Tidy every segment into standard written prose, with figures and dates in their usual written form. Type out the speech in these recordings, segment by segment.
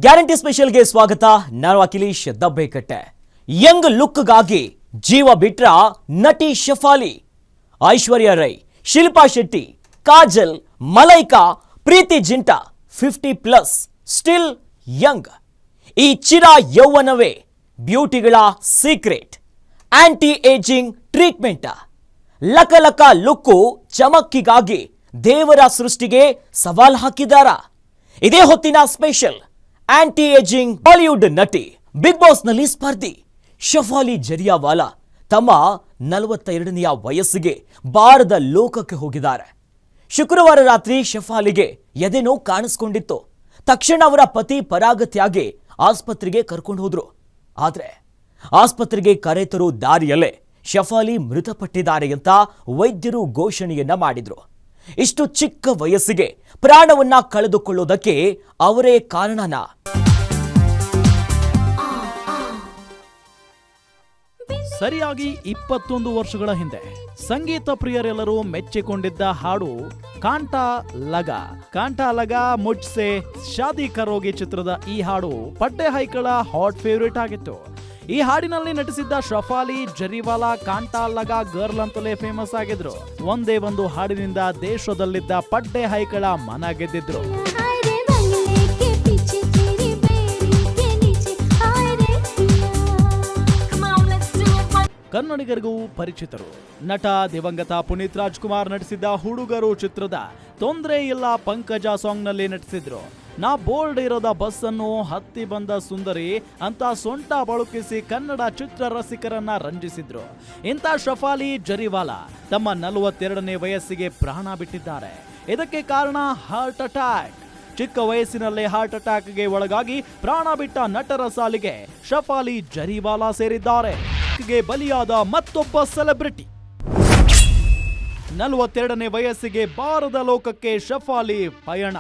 Guarantee ಸ್ಪೆಷಲ್ಗೆ ಸ್ವಾಗತ. ನಾನು Akhilesh ದಬ್ಬೆಕಟ್ಟೆ. Young ಲುಕ್ಗಾಗಿ ಜೀವ ಬಿಟ್ರ ನಟಿ ಶಫಾಲಿ. ಐಶ್ವರ್ಯ ರೈ, ಶಿಲ್ಪಾ ಶೆಟ್ಟಿ, ಕಾಜಲ್, ಮಲೈಕಾ, ಪ್ರೀತಿ ಜಿಂಟಾ 50+ ಸ್ಟಿಲ್ ಯಂಗ್. ಈ ಚಿರ ಯೌವನವೇ ಬ್ಯೂಟಿಗಳ ಸೀಕ್ರೆಟ್. Aunty ageing treatment. ಲಕ ಲುಕ್ಕು ಚಮಕ್ಕಿಗಾಗಿ ದೇವರ ಸೃಷ್ಟಿಗೆ ಸವಾಲ್ ಹಾಕಿದಾರ? ಇದೇ ಹೊತ್ತಿನ ಸ್ಪೆಷಲ್. ಆಂಟಿ ಏಜಿಂಗ್ ಬಾಲಿವುಡ್ ನಟಿ, ಬಿಗ್ ಬಾಸ್ನಲ್ಲಿ ಸ್ಪರ್ಧಿ ಶಫಾಲಿ ಜರಿಯಾವಾಲಾ ತಮ್ಮ 42ನೆಯ ವಯಸ್ಸಿಗೆ ಬಾರದ ಲೋಕಕ್ಕೆ ಹೋಗಿದ್ದಾರೆ. ಶುಕ್ರವಾರ ರಾತ್ರಿ ಶಫಾಲಿಗೆ ಎದೆನೋವು ಕಾಣಿಸ್ಕೊಂಡಿತ್ತು. ತಕ್ಷಣ ಅವರ ಪತಿ ಪರಾಗ್ ತ್ಯಾಗಿ ಆಸ್ಪತ್ರೆಗೆ ಕರ್ಕೊಂಡು ಹೋದ್ರು. ಆದ್ರೆ ಆಸ್ಪತ್ರೆಗೆ ಕರೆತರೋ ದಾರಿಯಲ್ಲೇ ಶಫಾಲಿ ಮೃತಪಟ್ಟಿದ್ದಾರೆ ಅಂತ ವೈದ್ಯರು ಘೋಷಣೆಯನ್ನ ಮಾಡಿದ್ರು. ಇಷ್ಟು ಚಿಕ್ಕ ವಯಸ್ಸಿಗೆ ಪ್ರಾಣವನ್ನ ಕಳೆದುಕೊಳ್ಳೋದಕ್ಕೆ ಅವರೇ ಕಾರಣನಾ? ಸರಿಯಾಗಿ 21 ವರ್ಷಗಳ ಹಿಂದೆ ಸಂಗೀತ ಪ್ರಿಯರೆಲ್ಲರೂ ಮೆಚ್ಚಿಕೊಂಡಿದ್ದ ಹಾಡು ಕಾಂಟಾ ಲಗಾ ಮುಜ್ಸೆ ಶಾದಿ ಕರೋಗಿ ಚಿತ್ರದ ಈ ಹಾಡು ಪಡ್ಡೆ ಹೈಕಳ ಹಾಟ್ ಫೇವರೇಟ್ ಆಗಿತ್ತು. ಈ ಹಾಡಿನಲ್ಲಿ ನಟಿಸಿದ್ದ ಶಫಾಲಿ ಜರಿವಾಲಾ ಕಾಂಟಾ ಲಗಾ ಗರ್ಲ್ ಅಂತಲೇ ಫೇಮಸ್ ಆಗಿದ್ರು. ಒಂದೇ ಒಂದು ಹಾಡಿನಿಂದ ದೇಶದಲ್ಲಿದ್ದ ಪಡ್ಡೆ ಹೈಕಳ ಮನ ಗೆದ್ದಿದ್ರು. ಕನ್ನಡಿಗರಿಗೂ ಪರಿಚಿತರು. ನಟ ದಿವಂಗತ ಪುನೀತ್ ರಾಜ್ಕುಮಾರ್ ನಟಿಸಿದ್ದ ಹುಡುಗರು ಚಿತ್ರದ ತೊಂದ್ರೆ ಇಲ್ಲ ಪಂಕಜ ಸಾಂಗ್ನಲ್ಲಿ ನಟಿಸಿದ್ರು. ನಾ ಬೋಲ್ಡ್ ಇರೋದ ಬಸ್ ಅನ್ನು ಹತ್ತಿ ಬಂದ ಸುಂದರಿ ಅಂತ ಸೊಂಟ ಬಳುಕಿಸಿ ಕನ್ನಡ ಚಿತ್ರ ರಸಿಕರನ್ನ ರಂಜಿಸಿದ್ರು. ಇಂಥ ಶಫಾಲಿ ಜರಿವಾಲಾ ತಮ್ಮ 42ನೇ ವಯಸ್ಸಿಗೆ ಪ್ರಾಣ ಬಿಟ್ಟಿದ್ದಾರೆ. ಇದಕ್ಕೆ ಕಾರಣ ಹಾರ್ಟ್ ಅಟ್ಯಾಕ್. ಚಿಕ್ಕ ವಯಸ್ಸಿನಲ್ಲೇ ಹಾರ್ಟ್ ಅಟ್ಯಾಕ್ಗೆ ಒಳಗಾಗಿ ಪ್ರಾಣ ಬಿಟ್ಟ ನಟರ ಸಾಲಿಗೆ ಶಫಾಲಿ ಜರಿವಾಲಾ ಸೇರಿದ್ದಾರೆ. ಬಲಿಯಾದ ಮತ್ತೊಬ್ಬ ಸೆಲೆಬ್ರಿಟಿ. 42ನೇ ವಯಸ್ಸಿಗೆ ಬಾರದ ಲೋಕಕ್ಕೆ ಶಫಾಲಿ ಪಯಣ.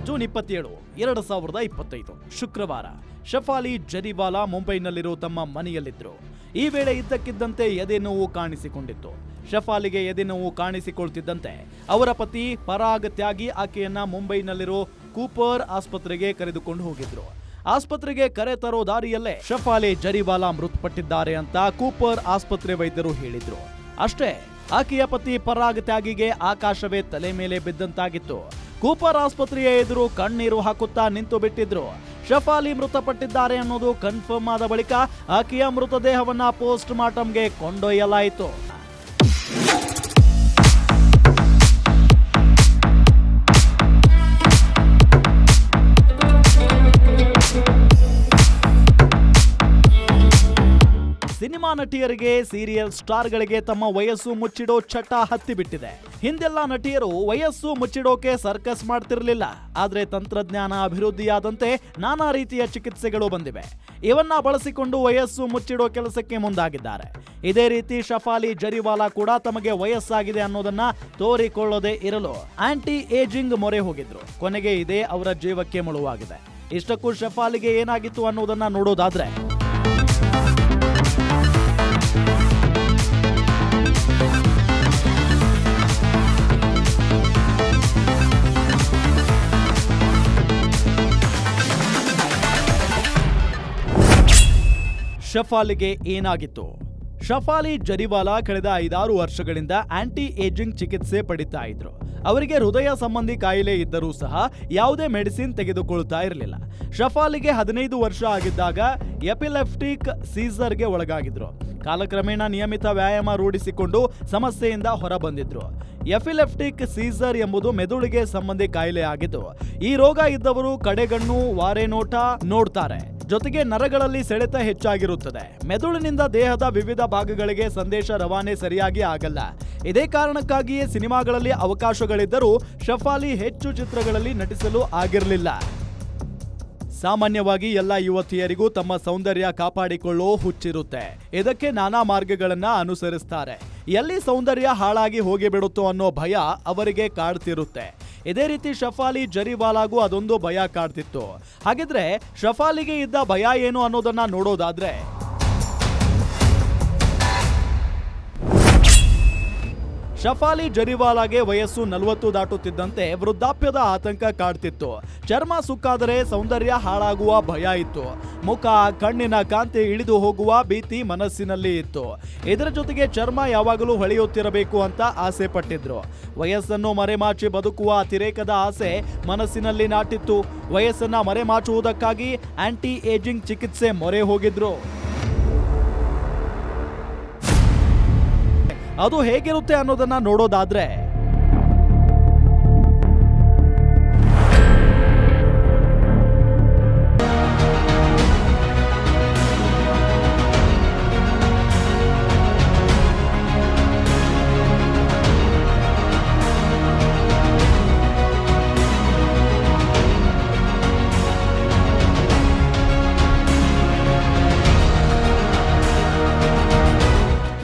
ಜೂನ್ 27, 2025 ಶುಕ್ರವಾರ ಶಫಾಲಿ ಜರಿವಾಲಾ ಮುಂಬೈನಲ್ಲಿರೋ ತಮ್ಮ ಮನೆಯಲ್ಲಿದ್ರು. ಈ ವೇಳೆ ಇದ್ದಕ್ಕಿದ್ದಂತೆ ಎದೆನೋವು ಕಾಣಿಸಿಕೊಂಡಿತ್ತು. ಶಫಾಲಿಗೆ ಎದೆನೋವು ಕಾಣಿಸಿಕೊಳ್ತಿದ್ದಂತೆ ಅವರ ಪತಿ ಪರಾಗ್ ತ್ಯಾಗಿ ಆಕೆಯನ್ನ ಮುಂಬೈನಲ್ಲಿರೋ ಕೂಪರ್ ಆಸ್ಪತ್ರೆಗೆ ಕರೆದುಕೊಂಡು ಹೋಗಿದ್ರು. ಆಸ್ಪತ್ರೆಗೆ ಕರೆ ತರೋ ದಾರಿಯಲ್ಲೇ ಶಫಾಲಿ ಜರಿವಾಲಾ ಮೃತಪಟ್ಟಿದ್ದಾರೆ ಅಂತ ಕೂಪರ್ ಆಸ್ಪತ್ರೆ ವೈದ್ಯರು ಹೇಳಿದ್ರು. ಅಷ್ಟೇ, ಆಕೆಯ ಪತಿ ಪರಾಗ್ ತ್ಯಾಗಿಗೆ ಆಕಾಶವೇ ತಲೆ ಮೇಲೆ ಬಿದ್ದಂತಾಗಿತ್ತು. ಕೂಪರ್ ಆಸ್ಪತ್ರೆಯ ಎದುರು ಕಣ್ಣೀರು ಹಾಕುತ್ತಾ ನಿಂತು ಬಿಟ್ಟಿದ್ರು. ಶಫಾಲಿ ಮೃತಪಟ್ಟಿದ್ದಾರೆ ಅನ್ನೋದು ಕನ್ಫರ್ಮ್ ಆದ ಬಳಿಕ ಆಕೆಯ ಮೃತದೇಹವನ್ನ ಪೋಸ್ಟ್ ಮಾರ್ಟಂಗೆ ಕೊಂಡೊಯ್ಯಲಾಯಿತು. ಸಿನಿಮಾ ನಟಿಯರಿಗೆ, ಸೀರಿಯಲ್ ಸ್ಟಾರ್ಗಳಿಗೆ ತಮ್ಮ ವಯಸ್ಸು ಮುಚ್ಚಿಡೋ ಚಟ ಹತ್ತಿಬಿಟ್ಟಿದೆ. ಹಿಂದೆಲ್ಲ ನಟಿಯರು ವಯಸ್ಸು ಮುಚ್ಚಿಡೋಕೆ ಸರ್ಕಸ್ ಮಾಡ್ತಿರ್ಲಿಲ್ಲ. ಆದ್ರೆ ತಂತ್ರಜ್ಞಾನ ಅಭಿವೃದ್ಧಿಯಾದಂತೆ ನಾನಾ ರೀತಿಯ ಚಿಕಿತ್ಸೆಗಳು ಬಂದಿವೆ. ಇವನ್ನ ಬಳಸಿಕೊಂಡು ವಯಸ್ಸು ಮುಚ್ಚಿಡೋ ಕೆಲಸಕ್ಕೆ ಮುಂದಾಗಿದ್ದಾರೆ. ಇದೇ ರೀತಿ ಶಫಾಲಿ ಜರಿವಾಲಾ ಕೂಡ ತಮಗೆ ವಯಸ್ಸಾಗಿದೆ ಅನ್ನೋದನ್ನ ತೋರಿಕೊಳ್ಳದೆ ಇರಲು ಆಂಟಿ ಏಜಿಂಗ್ ಮೊರೆ ಹೋಗಿದ್ರು. ಕೊನೆಗೆ ಇದೇ ಅವರ ಜೀವಕ್ಕೆ ಮುಳುವಾಗಿದೆ. ಇಷ್ಟಕ್ಕೂ ಶಫಾಲಿಗೆ ಏನಾಗಿತ್ತು ಅನ್ನೋದನ್ನ ನೋಡೋದಾದ್ರೆ, ಶಫಾಲಿಗೆ ಏನಾಗಿತ್ತು? ಶಫಾಲಿ ಜರಿವಾಲಾ ಕಳೆದ 5-6 ವರ್ಷಗಳಿಂದ ಆಂಟಿ ಏಜಿಂಗ್ ಚಿಕಿತ್ಸೆ ಪಡಿತಾ ಇದ್ರು. ಅವರಿಗೆ ಹೃದಯ ಸಂಬಂಧಿ ಕಾಯಿಲೆ ಇದ್ದರೂ ಸಹ ಯಾವುದೇ ಮೆಡಿಸಿನ್ ತೆಗೆದುಕೊಳ್ತಾ ಇರಲಿಲ್ಲ. ಶಫಾಲಿಗೆ 15 ವರ್ಷ ಆಗಿದ್ದಾಗ ಎಪಿಲೆಪ್ಟಿಕ್ ಸೀಸರ್ಗೆ ಒಳಗಾಗಿದ್ರು. ಕಾಲಕ್ರಮೇಣ ನಿಯಮಿತ ವ್ಯಾಯಾಮ ರೂಢಿಸಿಕೊಂಡು ಸಮಸ್ಯೆಯಿಂದ ಹೊರ ಬಂದಿದ್ರು. ಎಪಿಲೆಪ್ಟಿಕ್ ಸೀಸರ್ ಎಂಬುದು ಮೆದುಳಿಗೆ ಸಂಬಂಧಿ ಕಾಯಿಲೆ ಆಗಿದ್ದು, ಈ ರೋಗ ಇದ್ದವರು ಕಡೆಗಣ್ಣು, ವಾರೆನೋಟ ನೋಡ್ತಾರೆ. ಜೊತೆಗೆ ನರಗಳಲ್ಲಿ ಸೆಳೆತ ಹೆಚ್ಚಾಗಿರುತ್ತದೆ. ಮೆದುಳಿನಿಂದ ದೇಹದ ವಿವಿಧ ಭಾಗಗಳಿಗೆ ಸಂದೇಶ ರವಾನೆ ಸರಿಯಾಗಿ ಆಗಲ್ಲ. ಇದೇ ಕಾರಣಕ್ಕಾಗಿಯೇ ಸಿನಿಮಾಗಳಲ್ಲಿ ಅವಕಾಶಗಳಿದ್ದರೂ ಶಫಾಲಿ ಹೆಚ್ಚು ಚಿತ್ರಗಳಲ್ಲಿ ನಟಿಸಲು ಆಗಿರಲಿಲ್ಲ. ಸಾಮಾನ್ಯವಾಗಿ ಎಲ್ಲ ಯುವತಿಯರಿಗೂ ತಮ್ಮ ಸೌಂದರ್ಯ ಕಾಪಾಡಿಕೊಳ್ಳೋ ಹುಚ್ಚಿರುತ್ತೆ. ಇದಕ್ಕೆ ನಾನಾ ಮಾರ್ಗಗಳನ್ನ ಅನುಸರಿಸ್ತಾರೆ. ಎಲ್ಲಿ ಸೌಂದರ್ಯ ಹಾಳಾಗಿ ಹೋಗಿಬಿಡುತ್ತೋ ಅನ್ನೋ ಭಯ ಅವರಿಗೆ ಕಾಡ್ತಿರುತ್ತೆ. ಇದೇ ರೀತಿ ಶಫಾಲಿ ಜರಿವಾಲಾಗೂ ಅದೊಂದು ಭಯ ಕಾಡ್ತಿತ್ತು. ಹಾಗಿದ್ರೆ ಶಫಾಲಿಗೆ ಇದ್ದ ಭಯ ಏನು ಅನ್ನೋದನ್ನ ನೋಡೋದಾದ್ರೆ, ಶಫಾಲಿ ಜರಿವಾಲಾಗೆ ವಯಸ್ಸು 40 ದಾಟುತ್ತಿದ್ದಂತೆ ವೃದ್ಧಾಪ್ಯದ ಆತಂಕ ಕಾಡ್ತಿತ್ತು. ಚರ್ಮ ಸುಕ್ಕಾದರೆ ಸೌಂದರ್ಯ ಹಾಳಾಗುವ ಭಯ ಇತ್ತು. ಮುಖ, ಕಣ್ಣಿನ ಕಾಂತಿ ಇಳಿದು ಹೋಗುವ ಭೀತಿ ಮನಸ್ಸಿನಲ್ಲಿ ಇತ್ತು. ಇದರ ಜೊತೆಗೆ ಚರ್ಮ ಯಾವಾಗಲೂ ಹೊಳೆಯುತ್ತಿರಬೇಕು ಅಂತ ಆಸೆ ಪಟ್ಟಿದ್ರು. ವಯಸ್ಸನ್ನು ಮರೆಮಾಚಿ ಬದುಕುವ ಅತಿರೇಕದ ಆಸೆ ಮನಸ್ಸಿನಲ್ಲಿ ನಾಟಿತ್ತು. ವಯಸ್ಸನ್ನ ಮರೆಮಾಚುವುದಕ್ಕಾಗಿ ಆಂಟಿ ಏಜಿಂಗ್ ಚಿಕಿತ್ಸೆ ಮೊರೆ ಹೋಗಿದ್ರು. ಅದು ಹೇಗಿರುತ್ತೆ ಅನ್ನೋದನ್ನ ನೋಡೋದಾದ್ರೆ,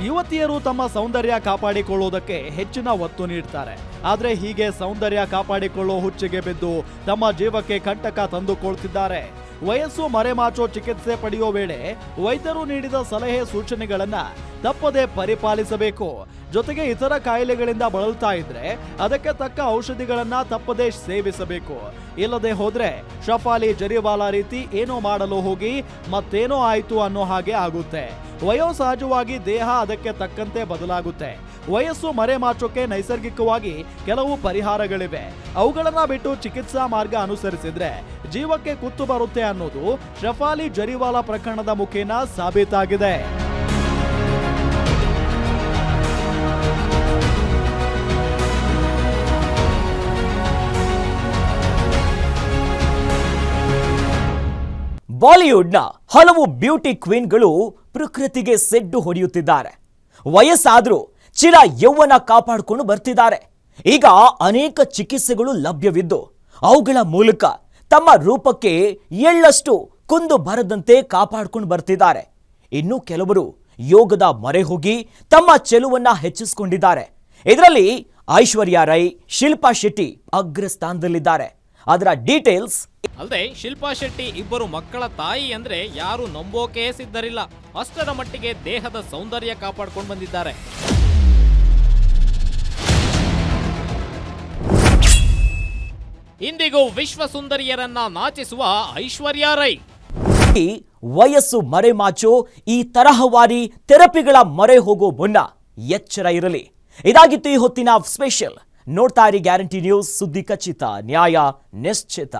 ಯುವತಿಯರು ತಮ್ಮ ಸೌಂದರ್ಯ ಕಾಪಾಡಿಕೊಳ್ಳುವುದಕ್ಕೆ ಹೆಚ್ಚಿನ ಒತ್ತು ನೀಡ್ತಾರೆ. ಆದ್ರೆ ಹೀಗೆ ಸೌಂದರ್ಯ ಕಾಪಾಡಿಕೊಳ್ಳೋ ಹುಚ್ಚಿಗೆ ಬಿದ್ದು ತಮ್ಮ ಜೀವಕ್ಕೆ ಕಂಟಕ ತಂದುಕೊಳ್ತಿದ್ದಾರೆ. ವಯಸ್ಸು ಮರೆಮಾಚೋ ಚಿಕಿತ್ಸೆ ಪಡೆಯೋ ವೇಳೆ ವೈದ್ಯರು ನೀಡಿದ ಸಲಹೆ ಸೂಚನೆಗಳನ್ನ ತಪ್ಪದೆ ಪರಿಪಾಲಿಸಬೇಕು. ಜೊತೆಗೆ ಇತರ ಕಾಯಿಲೆಗಳಿಂದ ಬಳಲ್ತಾ ಇದ್ರೆ ಅದಕ್ಕೆ ತಕ್ಕ ಔಷಧಿಗಳನ್ನ ತಪ್ಪದೆ ಸೇವಿಸಬೇಕು. ಇಲ್ಲದೆ ಹೋದ್ರೆ ಶಫಾಲಿ ಜರಿವಾಲಾ ರೀತಿ ಏನೋ ಮಾಡಲು ಹೋಗಿ ಮತ್ತೇನೋ ಆಯ್ತು ಅನ್ನೋ ಹಾಗೆ ಆಗುತ್ತೆ. ವಯೋಸಹಜವಾಗಿ ದೇಹ ಅದಕ್ಕೆ ತಕ್ಕಂತೆ ಬದಲಾಗುತ್ತೆ. ವಯಸ್ಸು ಮರೆಮಾಚೋಕೆ ನೈಸರ್ಗಿಕವಾಗಿ ಕೆಲವು ಪರಿಹಾರಗಳಿವೆ. ಅವುಗಳನ್ನ ಬಿಟ್ಟು ಚಿಕಿತ್ಸಾ ಮಾರ್ಗ ಅನುಸರಿಸಿದ್ರೆ ಜೀವಕ್ಕೆ ಕುತ್ತು ಬರುತ್ತೆ ಅನ್ನೋದು ಶಫಾಲಿ ಜರಿವಾಲಾ ಪ್ರಕರಣದ ಮುಖೇನ ಸಾಬೀತಾಗಿದೆ. ಬಾಲಿವುಡ್ನ ಹಲವು ಬ್ಯೂಟಿ ಕ್ವೀನ್ಗಳು ಪ್ರಕೃತಿಗೆ ಸೆಡ್ಡು ಹೊಡೆಯುತ್ತಿದ್ದಾರೆ. ವಯಸ್ಸಾದ್ರೂ ಚಿರ ಯೌವನ ಕಾಪಾಡಿಕೊಂಡು ಬರ್ತಿದ್ದಾರೆ. ಈಗ ಅನೇಕ ಚಿಕಿತ್ಸೆಗಳು ಲಭ್ಯವಿದ್ದು ಅವುಗಳ ಮೂಲಕ ತಮ್ಮ ರೂಪಕ್ಕೆ ಎಳ್ಳಷ್ಟು ಕುಂದು ಬರದಂತೆ ಕಾಪಾಡಿಕೊಂಡು ಬರ್ತಿದ್ದಾರೆ. ಇನ್ನು ಕೆಲವರು ಯೋಗದ ಮೊರೆ ಹೋಗಿ ತಮ್ಮ ಚೆಲುವನ್ನ ಹೆಚ್ಚಿಸಿಕೊಂಡಿದ್ದಾರೆ. ಇದರಲ್ಲಿ ಐಶ್ವರ್ಯ ರೈ, ಶಿಲ್ಪಾ ಶೆಟ್ಟಿ ಅಗ್ರಸ್ಥಾನದಲ್ಲಿದ್ದಾರೆ. ಅದರ ಡೀಟೇಲ್ಸ್. ಅಲ್ಲದೆ ಶಿಲ್ಪಾ ಶೆಟ್ಟಿ ಇಬ್ಬರು ಮಕ್ಕಳ ತಾಯಿ ಅಂದ್ರೆ ಯಾರು ನಂಬೋಕೆ ಸಿದ್ಧರಿಲ್ಲ. ಅಷ್ಟರ ಮಟ್ಟಿಗೆ ದೇಹದ ಸೌಂದರ್ಯ ಕಾಪಾಡ್ಕೊಂಡು ಬಂದಿದ್ದಾರೆ. ಇಂದಿಗೂ ವಿಶ್ವ ಸುಂದರಿಯರನ್ನ ನಾಚಿಸುವ ಐಶ್ವರ್ಯ ರೈ. ವಯಸ್ಸು ಮರೆಮಾಚೋ ಈ ತರಹವಾರಿ ಥೆರಪಿಗಳ ಮೊರೆ ಹೋಗೋ ಮುನ್ನ ಎಚ್ಚರ ಇರಲಿ. ಇದಾಗಿತ್ತು ಈ ಹೊತ್ತಿನ ಸ್ಪೆಷಲ್. ನೋಡ್ತಾ ಇರಿ ಗ್ಯಾರಂಟಿ ನ್ಯೂಸ್, ಸುದ್ದಿ ಖಚಿತ, ನ್ಯಾಯ ನಿಶ್ಚಿತ.